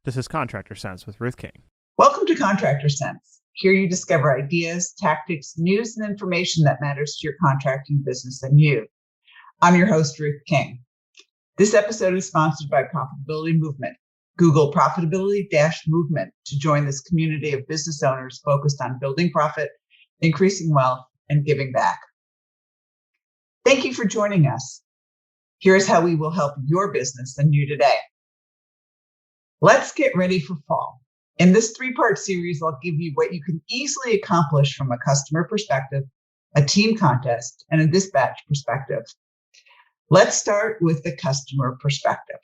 This is Contractor Sense with Ruth King. Welcome to Contractor Sense. Here you discover ideas, tactics, news, and information that matters to your contracting business and you. I'm your host, Ruth King. This episode is sponsored by Profitability Movement. Google Profitability-Movement to join this community of business owners focused on building profit, increasing wealth, and giving back. Thank you for joining us. Here's how we will help your business and you today. Let's get ready for fall. In this three-part series, I'll give you what you can easily accomplish from a customer perspective, a team contest, and a dispatch perspective. Let's start with the customer perspective.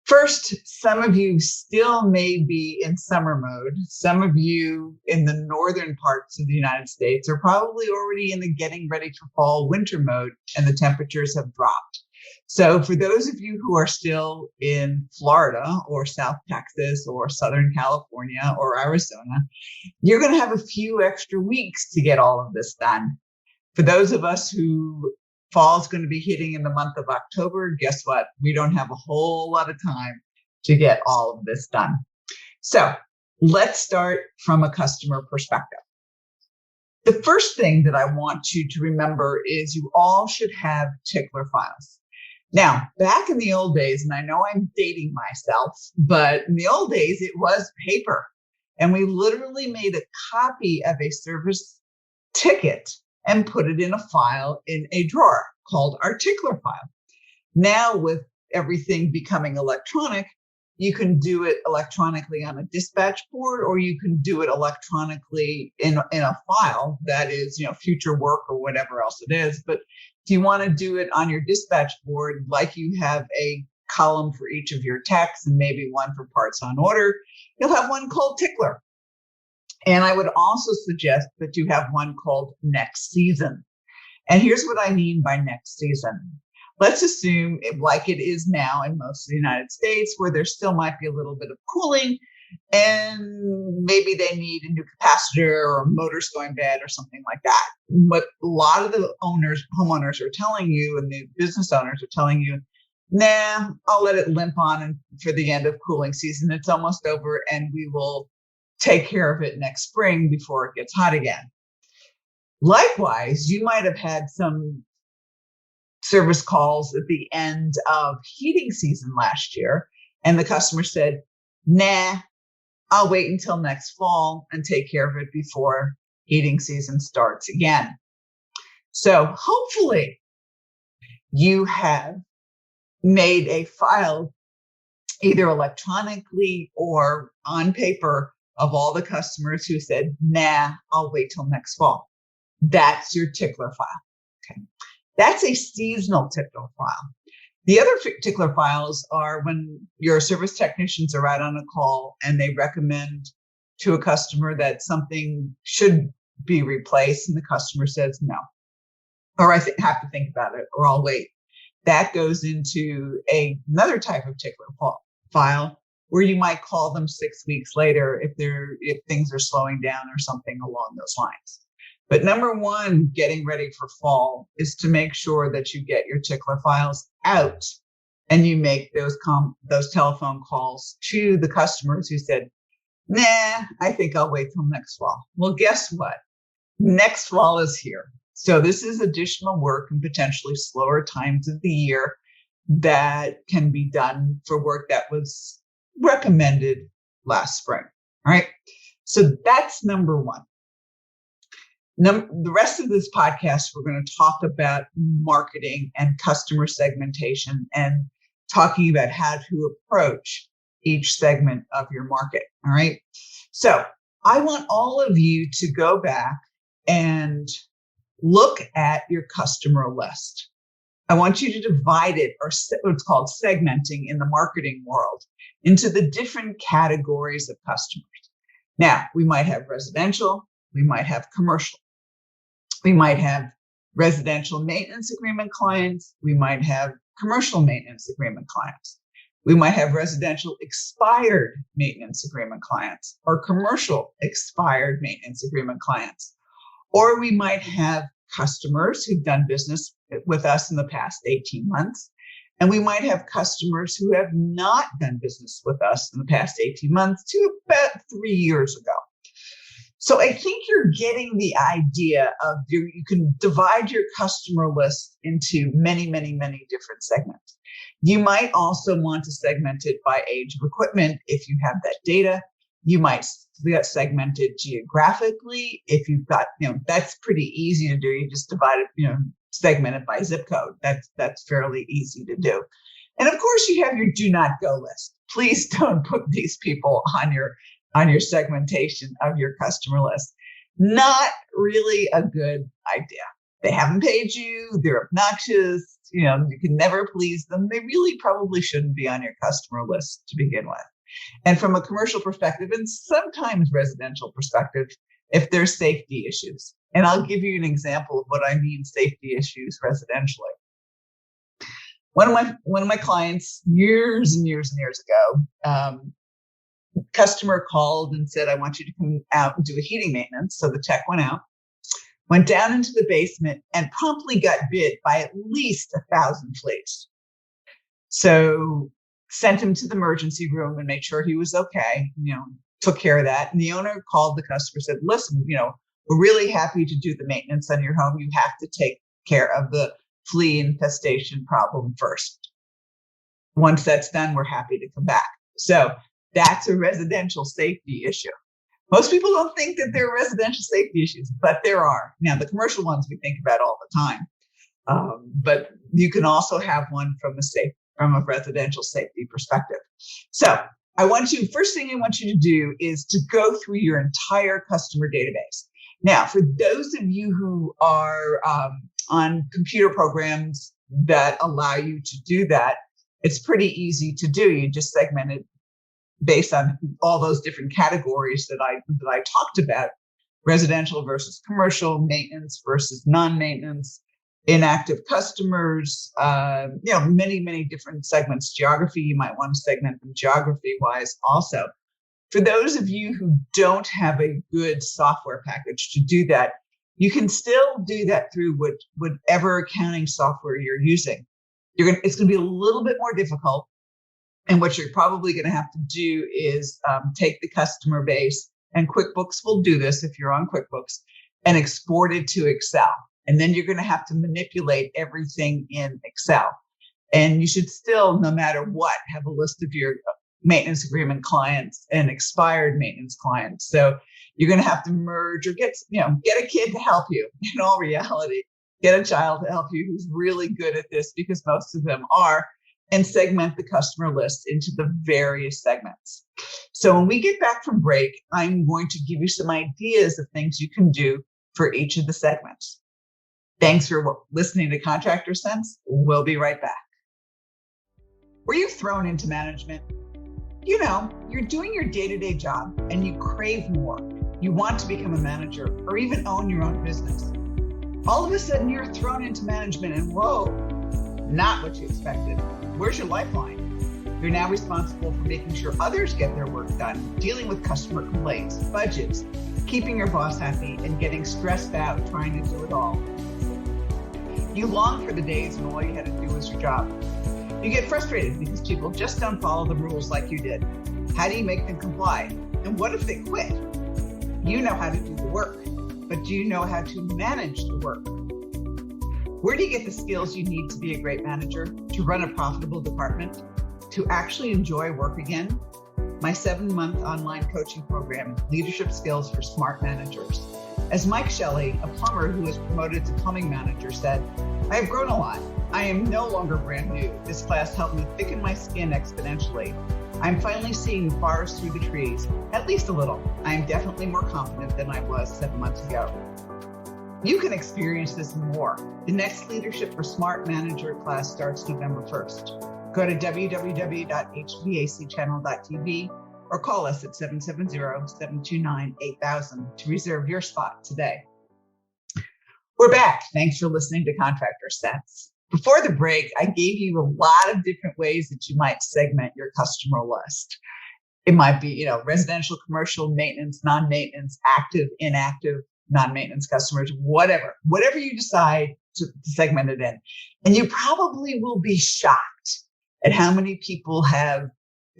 First, some of you still may be in summer mode. Some of you in the northern parts of the United States are probably already in the getting ready for fall winter mode, and the temperatures have dropped. So for those of you who are still in Florida or South Texas or Southern California or Arizona, you're going to have a few extra weeks to get all of this done. For those of us who fall is going to be hitting in the month of October, guess what? We don't have a whole lot of time to get all of this done. So let's start from a customer perspective. The first thing that I want you to remember is you all should have tickler files. Now, back in the old days, and I know I'm dating myself, but in the old days, it was paper. And we literally made a copy of a service ticket and put it in a file in a drawer called our tickler file. Now, with everything becoming electronic, you can do it electronically on a dispatch board, or you can do it electronically in a file that is, future work or whatever else it is. But if you want to do it on your dispatch board, like you have a column for each of your techs and maybe one for parts on order, you'll have one called tickler. And I would also suggest that you have one called next season. And here's what I mean by next season. Let's assume like it is now in most of the United States, where there still might be a little bit of cooling and maybe they need a new capacitor or motor's going bad or something like that. What a lot of the homeowners are telling you and the business owners are telling you, nah, I'll let it limp on and for the end of cooling season. It's almost over and we will take care of it next spring before it gets hot again. Likewise, you might have had some service calls at the end of heating season last year, and the customer said, nah, I'll wait until next fall and take care of it before heating season starts again. So hopefully you have made a file either electronically or on paper of all the customers who said, nah, I'll wait till next fall. That's your tickler file. Okay. That's a seasonal tickler file. The other tickler files are when your service technicians are out on a call and they recommend to a customer that something should be replaced and the customer says no, or I have to think about it, or I'll wait. That goes into another type of tickler file where you might call them 6 weeks later if things are slowing down or something along those lines. But number one, getting ready for fall is to make sure that you get your tickler files out and you make those telephone calls to the customers who said, nah, I think I'll wait till next fall. Well, guess what? Next fall is here. So this is additional work and potentially slower times of the year that can be done for work that was recommended last spring. All right. So that's number one. The rest of this podcast, we're going to talk about marketing and customer segmentation and talking about how to approach each segment of your market. All right. So I want all of you to go back and look at your customer list. I want you to divide it, or what's called segmenting in the marketing world, into the different categories of customers. Now, we might have residential, we might have commercial. We might have residential maintenance agreement clients. We might have commercial maintenance agreement clients. We might have residential expired maintenance agreement clients or commercial expired maintenance agreement clients. Or we might have customers who've done business with us in the past 18 months And we might have customers who have not done business with us in the past 18 months to about 3 years ago. So I think you're getting the idea of you can divide your customer list into many, many, many different segments. You might also want to segment it by age of equipment if you have that data. You might get segmented geographically if you've got, that's pretty easy to do. You just divide it, segment it by zip code. That's fairly easy to do. And of course, you have your do not go list. Please don't put these people on your segmentation of your customer list. Not really a good idea. They haven't paid you. They're obnoxious. You can never please them. They really probably shouldn't be on your customer list to begin with. And from a commercial perspective, and sometimes residential perspective, if there's safety issues. And I'll give you an example of what I mean safety issues residentially. One of my clients years and years and years ago, customer called and said, I want you to come out and do a heating maintenance. So the tech went out, went down into the basement, and promptly got bit by at least 1,000 fleas. So sent him to the emergency room and made sure he was okay, took care of that. And the owner called the customer, said, listen, we're really happy to do the maintenance on your home. You have to take care of the flea infestation problem first. Once that's done, we're happy to come back. So that's a residential safety issue. Most people don't think that there are residential safety issues, but there are. Now, the commercial ones we think about all the time, but you can also have one from a residential safety perspective. So first thing I want you to do is to go through your entire customer database. Now, for those of you who are on computer programs that allow you to do that, it's pretty easy to do. You just segment it based on all those different categories that I talked about: residential versus commercial, maintenance versus non-maintenance, inactive customers, many, many different segments. Geography, you might want to segment them geography-wise also. For those of you who don't have a good software package to do that, you can still do that through whatever accounting software you're using. It's going to be a little bit more difficult. And what you're probably going to have to do is take the customer base, and QuickBooks will do this if you're on QuickBooks, and export it to Excel. And then you're going to have to manipulate everything in Excel. And you should still, no matter what, have a list of your maintenance agreement clients and expired maintenance clients. So you're going to have to merge or get a kid to help you. In all reality, get a child to help you who's really good at this, because most of them are, and segment the customer list into the various segments. So when we get back from break, I'm going to give you some ideas of things you can do for each of the segments. Thanks for listening to Contractor Sense. We'll be right back. Were you thrown into management? You're doing your day-to-day job and you crave more. You want to become a manager or even own your own business. All of a sudden, you're thrown into management and whoa, not what you expected. Where's your lifeline? You're now responsible for making sure others get their work done, dealing with customer complaints, budgets, keeping your boss happy, and getting stressed out trying to do it all. You long for the days when all you had to do was your job. You get frustrated because people just don't follow the rules like you did. How do you make them comply? And what if they quit? You know how to do the work, but do you know how to manage the work? Where do you get the skills you need to be a great manager, to run a profitable department, to actually enjoy work again? My 7-month online coaching program, Leadership Skills for Smart Managers. As Mike Shelley, a plumber who was promoted to plumbing manager, said, I have grown a lot. I am no longer brand new. This class helped me thicken my skin exponentially. I'm finally seeing the forest through the trees, at least a little. I am definitely more confident than I was 7 months ago. You can experience this and more. The next Leadership for Smart Manager class starts November 1st. Go to www.hvacchannel.tv or call us at 770-729-8000 to reserve your spot today. We're back. Thanks for listening to Contractor Sense. Before the break, I gave you a lot of different ways that you might segment your customer list. It might be, residential, commercial, maintenance, non-maintenance, active, inactive, non-maintenance customers, whatever you decide, to segment it in. And you probably will be shocked at how many people have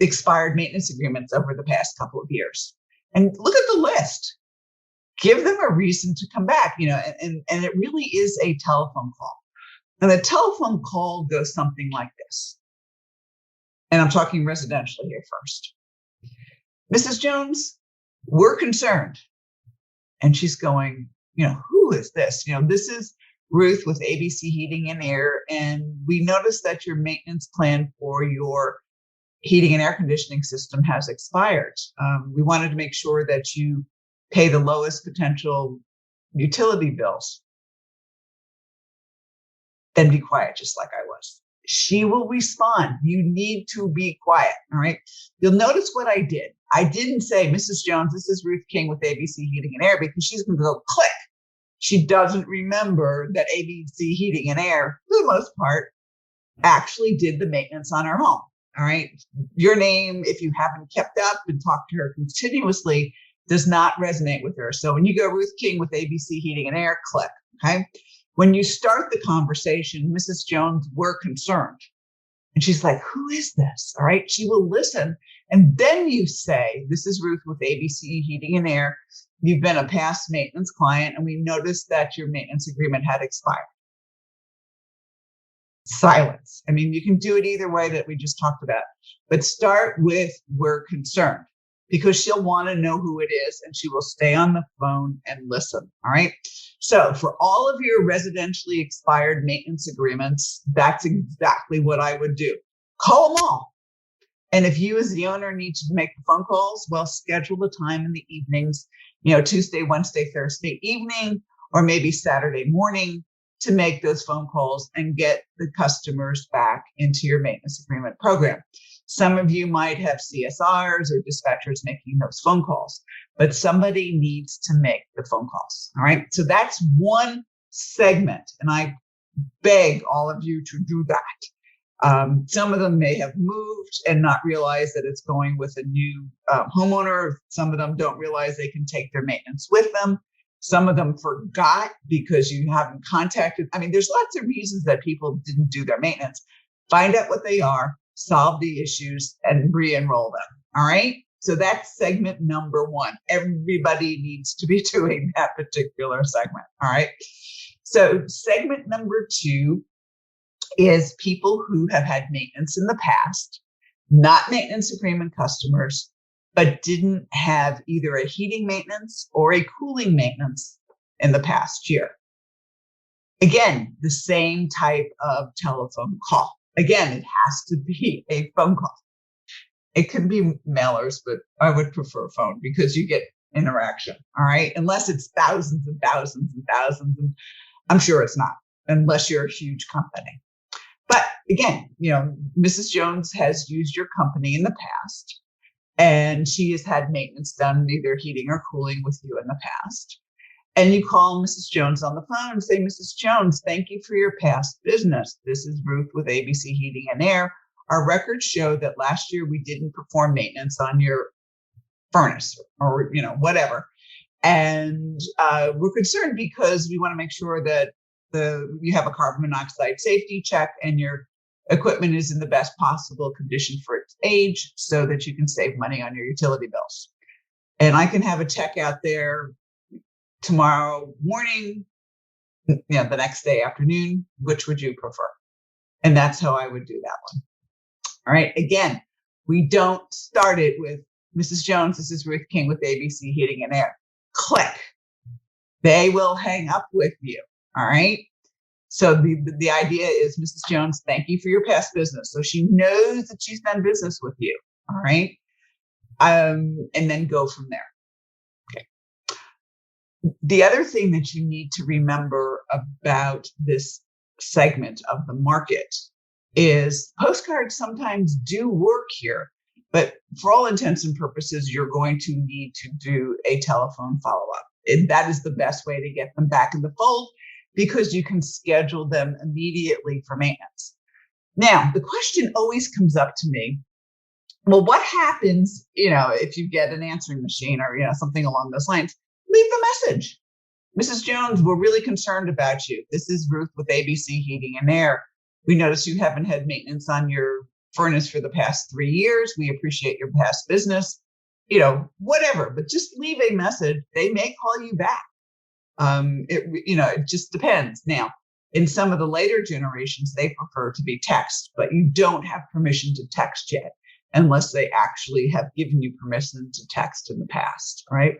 expired maintenance agreements over the past couple of years. And look at the list. Give them a reason to come back, and it really is a telephone call. And the telephone call goes something like this. And I'm talking residentially here first. Mrs. Jones, we're concerned. And she's going, who is this? This is Ruth with ABC Heating and Air. And we noticed that your maintenance plan for your heating and air conditioning system has expired. We wanted to make sure that you pay the lowest potential utility bills. Then be quiet, just like I was. She will respond. You need to be quiet. All right. You'll notice what I did. I didn't say, Mrs. Jones, this is Ruth King with ABC Heating and Air, because she's going to go click. She doesn't remember that ABC Heating and Air, for the most part, actually did the maintenance on her home. All right. Your name, if you haven't kept up and talked to her continuously, does not resonate with her. So when you go Ruth King with ABC Heating and Air, click. Okay. When you start the conversation, Mrs. Jones, we're concerned. And she's like, who is this? All right. She will listen. And then you say, this is Ruth with ABC Heating and Air. You've been a past maintenance client, and we noticed that your maintenance agreement had expired. Silence. I mean, you can do it either way that we just talked about, but start with we're concerned, because she'll want to know who it is, and she will stay on the phone and listen. All right. So for all of your residentially expired maintenance agreements, that's exactly what I would do. Call them all. And if you as the owner need to make the phone calls, well, schedule the time in the evenings, Tuesday, Wednesday, Thursday evening, or maybe Saturday morning to make those phone calls and get the customers back into your maintenance agreement program. Some of you might have CSRs or dispatchers making those phone calls, but somebody needs to make the phone calls. All right. So that's one segment. And I beg all of you to do that. Some of them may have moved and not realize that it's going with a new homeowner. Some of them don't realize they can take their maintenance with them. Some of them forgot because you haven't contacted. I mean, there's lots of reasons that people didn't do their maintenance. Find out what they are, solve the issues, and re-enroll them. All right. So that's segment number one. Everybody needs to be doing that particular segment. All right. So segment number two is people who have had maintenance in the past, not maintenance agreement customers, but didn't have either a heating maintenance or a cooling maintenance in the past year. Again, the same type of telephone call. Again, it has to be a phone call. It can be mailers, but I would prefer phone because you get interaction. All right. Unless it's thousands and thousands and thousands. And I'm sure it's not, unless you're a huge company. But again, Mrs. Jones has used your company in the past, and she has had maintenance done, either heating or cooling with you in the past. And you call Mrs. Jones on the phone and say, Mrs. Jones, thank you for your past business. This is Ruth with ABC Heating and Air. Our records show that last year we didn't perform maintenance on your furnace or, whatever. And we're concerned because we want to make sure that you have a carbon monoxide safety check and your equipment is in the best possible condition for its age so that you can save money on your utility bills. And I can have a check out there tomorrow morning, the next day afternoon. Which would you prefer? And that's how I would do that one. All right. Again, we don't start it with Mrs. Jones. This is Ruth King with ABC Heating and Air. Click. They will hang up with you. All right. So the idea is, Mrs. Jones, thank you for your past business. So she knows that she's done business with you. All right. And then go from there. Okay. The other thing that you need to remember about this segment of the market is postcards sometimes do work here, but for all intents and purposes, you're going to need to do a telephone follow-up. And that is the best way to get them back in the fold, because you can schedule them immediately for maintenance. Now, the question always comes up to me, well, what happens, if you get an answering machine or, something along those lines? Leave the message. Mrs. Jones, we're really concerned about you. This is Ruth with ABC Heating and Air. We notice you haven't had maintenance on your furnace for the past 3 years. We appreciate your past business, whatever, but just leave a message. They may call you back. It just depends. Now, in some of the later generations, they prefer to be text, but you don't have permission to text yet unless they actually have given you permission to text in the past, all right?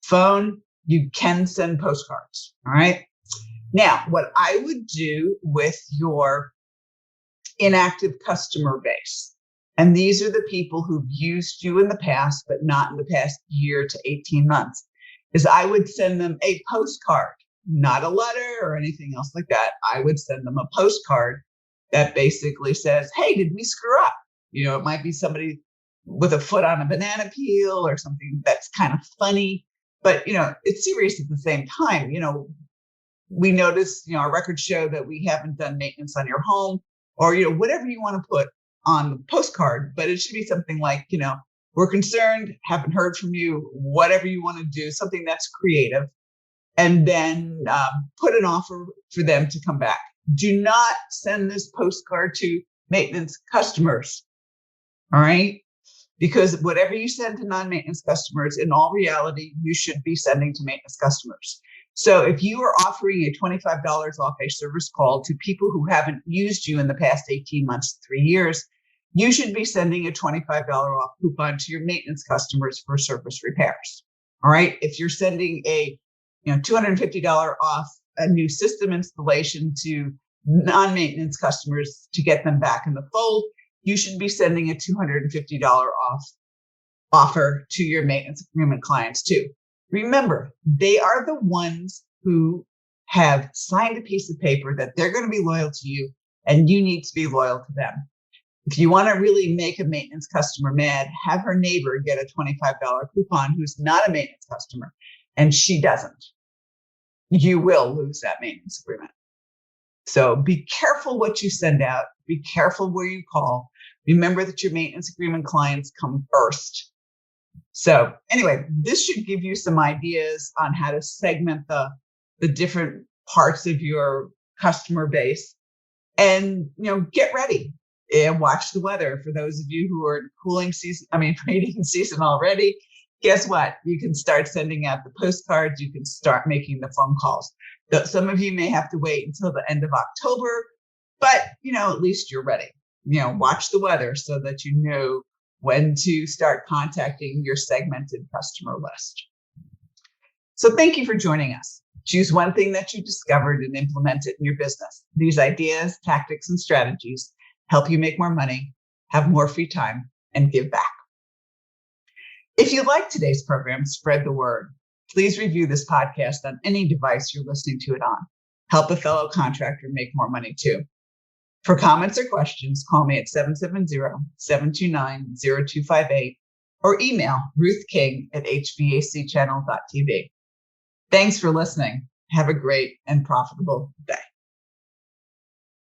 Phone, you can send postcards, all right? Now, what I would do with your inactive customer base, and these are the people who've used you in the past, but not in the past year to 18 months, is I would send them a postcard, not a letter or anything else like that. I would send them a postcard that basically says, hey, did we screw up? It might be somebody with a foot on a banana peel or something that's kind of funny, but, it's serious at the same time. We notice, our records show that we haven't done maintenance on your home, or, whatever you want to put on the postcard, but it should be something like, we're concerned, haven't heard from you, whatever you want to do, something that's creative, and then put an offer for them to come back. Do not send this postcard to maintenance customers, all right? Because whatever you send to non-maintenance customers, in all reality, you should be sending to maintenance customers. So if you are offering a $25 off a service call to people who haven't used you in the past 18 months, 3 years, you should be sending a $25 off coupon to your maintenance customers for service repairs. All right. If you're sending a $250 off a new system installation to non-maintenance customers to get them back in the fold, you should be sending a $250 off offer to your maintenance agreement clients too. Remember, they are the ones who have signed a piece of paper that they're going to be loyal to you, and you need to be loyal to them. If you want to really make a maintenance customer mad, have her neighbor get a $25 coupon who's not a maintenance customer, and she doesn't. You will lose that maintenance agreement. So be careful what you send out. Be careful where you call. Remember that your maintenance agreement clients come first. So anyway, this should give you some ideas on how to segment the different parts of your customer base, and get ready and watch the weather. For those of you who are in heating season already, guess what? You can start sending out the postcards. You can start making the phone calls. Some of you may have to wait until the end of October, but at least you're ready. Watch the weather so that you know when to start contacting your segmented customer list. So thank you for joining us. Choose one thing that you discovered and implement it in your business. These ideas, tactics, and strategies help you make more money, have more free time, and give back. If you like today's program, spread the word. Please review this podcast on any device you're listening to it on. Help a fellow contractor make more money too. For comments or questions, call me at 770-729-0258 or email Ruth King at hvacchannel.tv. Thanks for listening. Have a great and profitable day.